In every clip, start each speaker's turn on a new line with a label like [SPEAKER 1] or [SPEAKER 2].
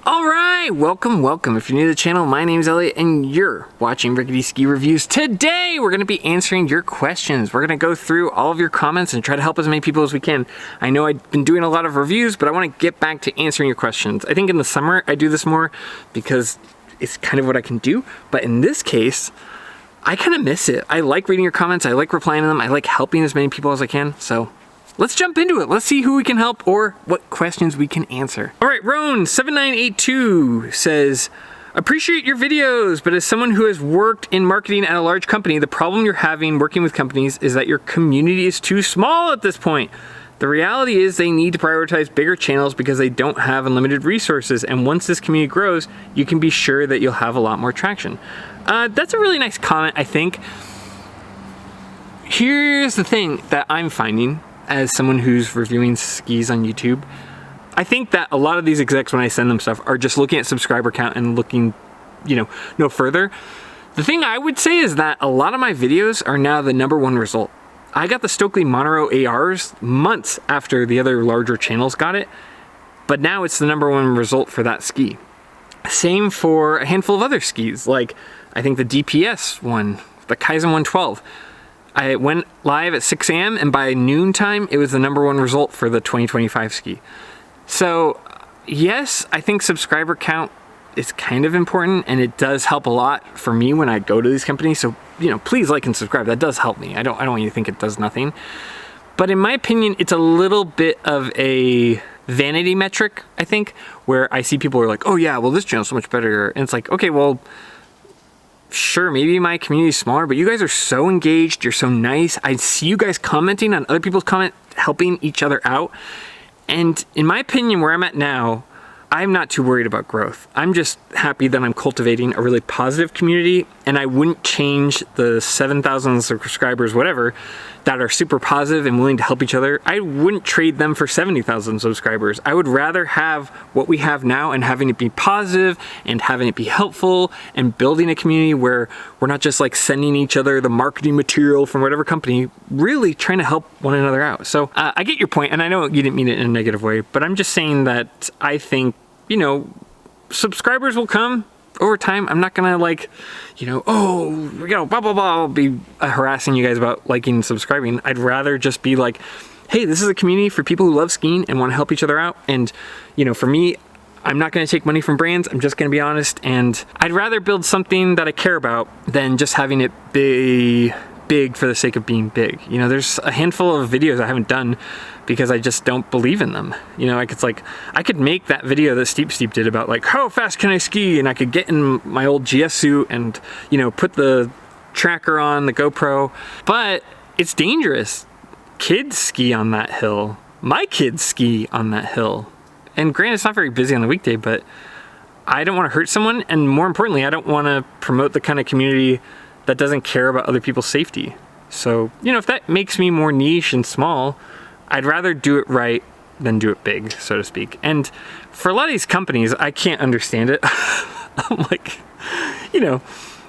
[SPEAKER 1] All right, welcome. If you're new to the channel, my name is Elliott and you're watching Rickety Ski Reviews. Today, we're gonna be answering your questions. We're gonna go through all of your comments and try to help as many people as we can. I know I've been doing a lot of reviews, but I wanna get back to answering your questions. I think in the summer, I do this more because it's kind of what I can do. But in this case, I kind of miss it. I like reading your comments. I like replying to them. I like helping as many people as I can. So let's jump into it. Let's see who we can help or what questions we can answer. All right, Roan7982 says, appreciate your videos, but as someone who has worked in marketing at a large company, the problem you're having working with companies is that your community is too small at this point. The reality is they need to prioritize bigger channels because they don't have unlimited resources. And once this community grows, you can be sure that you'll have a lot more traction. That's a really nice comment, I think. Here's the thing that I'm finding as someone who's reviewing skis on YouTube. I think that a lot of these execs, when I send them stuff, are just looking at subscriber count and looking, no further. The thing I would say is that a lot of my videos are now the #1 result. I got the Stokely Monero ARs months after the other larger channels got it, but now it's the #1 result for that ski. Same for a handful of other skis, like I think the DPS one, the Kaizen 112. I went live at 6 a.m. and by noontime, it was the #1 result for the 2025 ski. So yes, I think subscriber count is kind of important and it does help a lot for me when I go to these companies. So, please like and subscribe. That does help me. I don't want you to think it does nothing. But in my opinion, it's a little bit of a vanity metric, I think, where I see people are like, oh yeah, well this channel's so much better. And it's like, okay, well, sure, maybe my community is smaller, but you guys are so engaged, you're so nice. I see you guys commenting on other people's comments, helping each other out. And in my opinion, where I'm at now, I'm not too worried about growth. I'm just happy that I'm cultivating a really positive community, and I wouldn't change the 7,000 subscribers, whatever, that are super positive and willing to help each other. I wouldn't trade them for 70,000 subscribers. I would rather have what we have now and having it be positive and having it be helpful and building a community where we're not just like sending each other the marketing material from whatever company, really trying to help one another out. So I get your point, and I know you didn't mean it in a negative way, but I'm just saying that I think, subscribers will come over time. I'm not gonna blah, blah, blah, be harassing you guys about liking and subscribing. I'd rather just be like, hey, this is a community for people who love skiing and want to help each other out. And, for me, I'm not gonna take money from brands. I'm just gonna be honest. And I'd rather build something that I care about than just having it be big for the sake of being big. There's a handful of videos I haven't done because I just don't believe in them. I could make that video that Steep did about like, how fast can I ski? And I could get in my old GS suit and, put the tracker on the GoPro, but it's dangerous. Kids ski on that hill. My kids ski on that hill. And granted, it's not very busy on the weekday, but I don't want to hurt someone. And more importantly, I don't want to promote the kind of community that doesn't care about other people's safety. So, if that makes me more niche and small, I'd rather do it right than do it big, so to speak. And for a lot of these companies, I can't understand it. I'm like,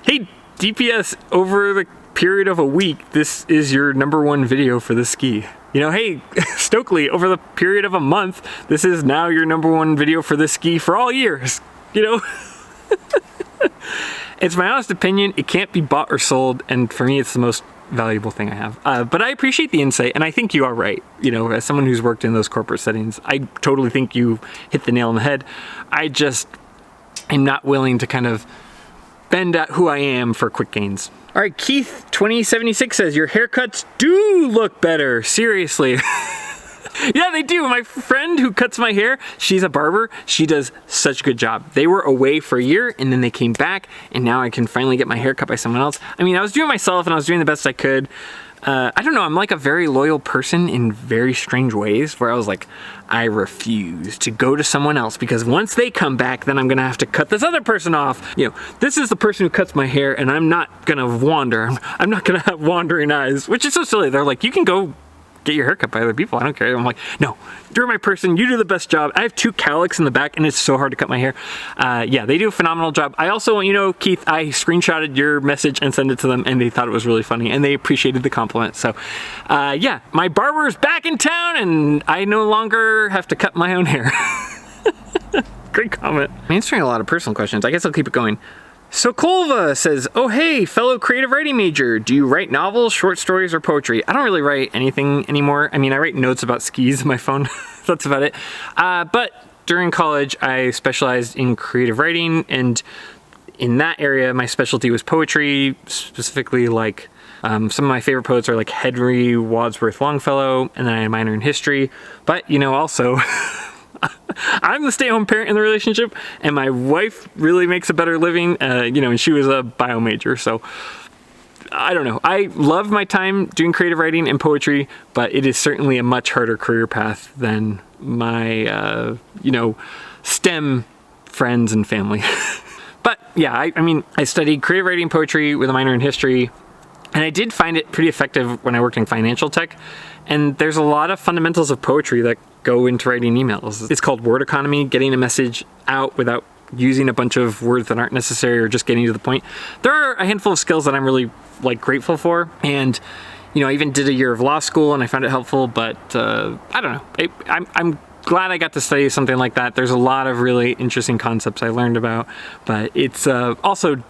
[SPEAKER 1] hey, DPS, over the period of a week, this is your #1 video for the ski. Hey, Stokely, over the period of a month, this is now your #1 video for the ski for all years, It's my honest opinion. It can't be bought or sold, and for me, it's the most valuable thing I have. But I appreciate the insight, and I think you are right. As someone who's worked in those corporate settings, I totally think you hit the nail on the head. I just am not willing to kind of bend at who I am for quick gains. All right, Keith 2076 says, your haircuts do look better. Seriously. Yeah, they do. My friend who cuts my hair, she's a barber. She does such a good job. They were away for a year and then they came back and now I can finally get my hair cut by someone else. I mean, I was doing myself and I was doing the best I could. I don't know, I'm like a very loyal person in very strange ways where I was like, I refuse to go to someone else because once they come back, then I'm gonna have to cut this other person off. This is the person who cuts my hair and I'm not gonna wander. I'm not gonna have wandering eyes, which is so silly. They're like, you can go get your haircut by other people. I don't care. I'm like, no, you're my person. You do the best job. I have 2 cowlicks in the back and it's so hard to cut my hair. Yeah, they do a phenomenal job. I also want you to know, Keith, I screenshotted your message and sent it to them and they thought it was really funny and they appreciated the compliment. So yeah, my barber is back in town and I no longer have to cut my own hair. Great comment. I'm answering a lot of personal questions. I guess I'll keep it going. Sokolva says, oh hey, fellow creative writing major, do you write novels, short stories, or poetry? I don't really write anything anymore. I mean, I write notes about skis on my phone. That's about it. But during college, I specialized in creative writing, and in that area, my specialty was poetry, specifically like some of my favorite poets are like Henry Wadsworth Longfellow, and then I had a minor in history. But, you know, also... I'm the stay-at-home parent in the relationship, and my wife really makes a better living, you know, and she was a bio major, so I don't know. I love my time doing creative writing and poetry, but it is certainly a much harder career path than my, you know, STEM friends and family. But yeah, I mean, I studied creative writing and poetry with a minor in history, and I did find it pretty effective when I worked in financial tech. And there's a lot of fundamentals of poetry that go into writing emails. It's called word economy, getting a message out without using a bunch of words that aren't necessary or just getting to the point. There are a handful of skills that I'm really like grateful for. And, you know, I even did a year of law school and I found it helpful, but I don't know. I'm glad I got to study something like that. There's a lot of really interesting concepts I learned about, but it's also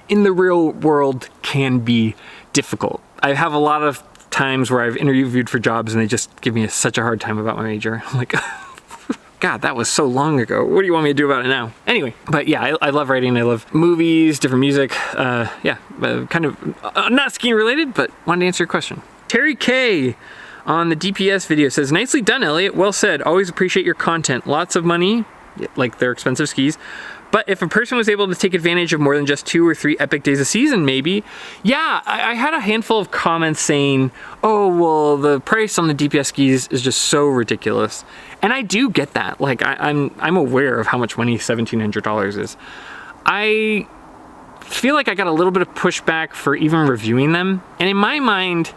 [SPEAKER 1] in the real world can be difficult. I have a lot of times where I've interviewed for jobs and they just give me such a hard time about my major. I'm like, God, that was so long ago. What do you want me to do about it now? Anyway, but yeah, I love writing. I love movies, different music. Yeah, kind of not skiing related, but wanted to answer your question. Terry K on the DPS video says, nicely done, Elliott. Well said. Always appreciate your content. Lots of money, like they're expensive skis. But if a person was able to take advantage of more than just 2 or 3 epic days a season, maybe. Yeah, I had a handful of comments saying, oh, well, the price on the DPS skis is just so ridiculous. And I do get that. Like, I'm aware of how much money $1,700 is. I feel like I got a little bit of pushback for even reviewing them. And in my mind,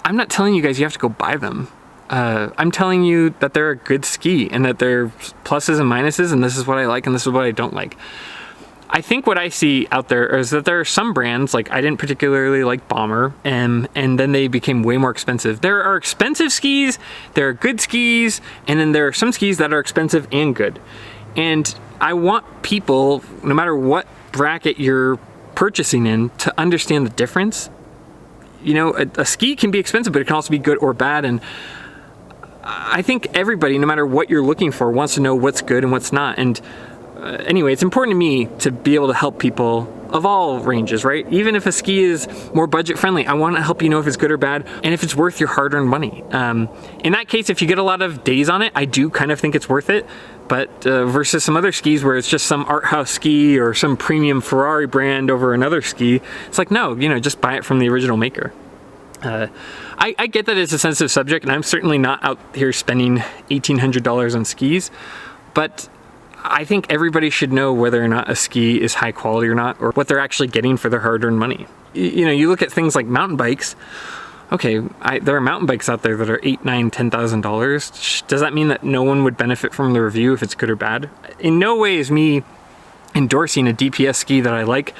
[SPEAKER 1] I'm not telling you guys you have to go buy them. I'm telling you that they're a good ski and that they're pluses and minuses, and this is what I like and this is what I don't like. I think what I see out there is that there are some brands, like I didn't particularly like Bomber, and then they became way more expensive. There are expensive skis, there are good skis, and then there are some skis that are expensive and good. And I want people, no matter what bracket you're purchasing in, to understand the difference. You know, a ski can be expensive, but it can also be good or bad, and I think everybody, no matter what you're looking for, wants to know what's good and what's not. And anyway, it's important to me to be able to help people of all ranges, right? Even if a ski is more budget friendly, I want to help you know if it's good or bad and if it's worth your hard-earned money. In that case, if you get a lot of days on it, I do kind of think it's worth it. But versus some other skis where it's just some art house ski or some premium Ferrari brand over another ski, it's like, no, you know, just buy it from the original maker. I get that it's a sensitive subject, and I'm certainly not out here spending $1,800 on skis, but I think everybody should know whether or not a ski is high quality or not, or what they're actually getting for their hard-earned money. You know, you look at things like mountain bikes. Okay, there are mountain bikes out there that are $8,000, $9,000, $10,000. Does that mean that no one would benefit from the review if it's good or bad? In no way is me endorsing a DPS ski that I like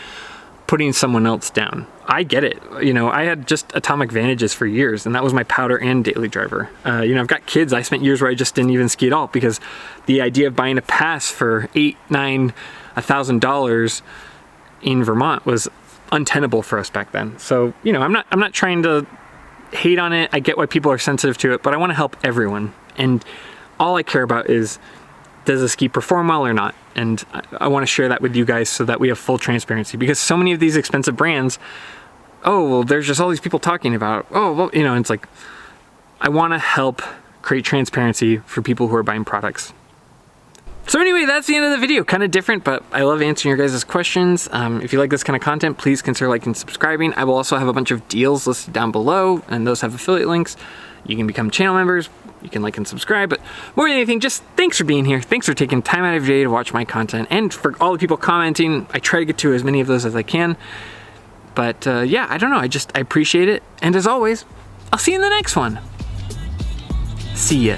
[SPEAKER 1] putting someone else down. I get it. You know, I had just Atomic Vantages for years, and that was my powder and daily driver. You know, I've got kids. I spent years where I just didn't even ski at all because the idea of buying a pass for $8,000, $9,000, $1,000 in Vermont was untenable for us back then. So, you know, I'm not trying to hate on it. I get why people are sensitive to it, but I want to help everyone. And all I care about is, does a ski perform well or not? And I want to share that with you guys so that we have full transparency, because so many of these expensive brands, oh, well, there's just all these people talking about, oh, well, you know, it's like, I want to help create transparency for people who are buying products. So anyway, that's the end of the video. Kind of different, but I love answering your guys' questions. If you like this kind of content, please consider liking and subscribing. I will also have a bunch of deals listed down below, and those have affiliate links. You can become channel members. You can like and subscribe, but more than anything, just thanks for being here. Thanks for taking time out of your day to watch my content, and for all the people commenting. I try to get to as many of those as I can. But yeah, I don't know. I appreciate it. And as always, I'll see you in the next one. See ya.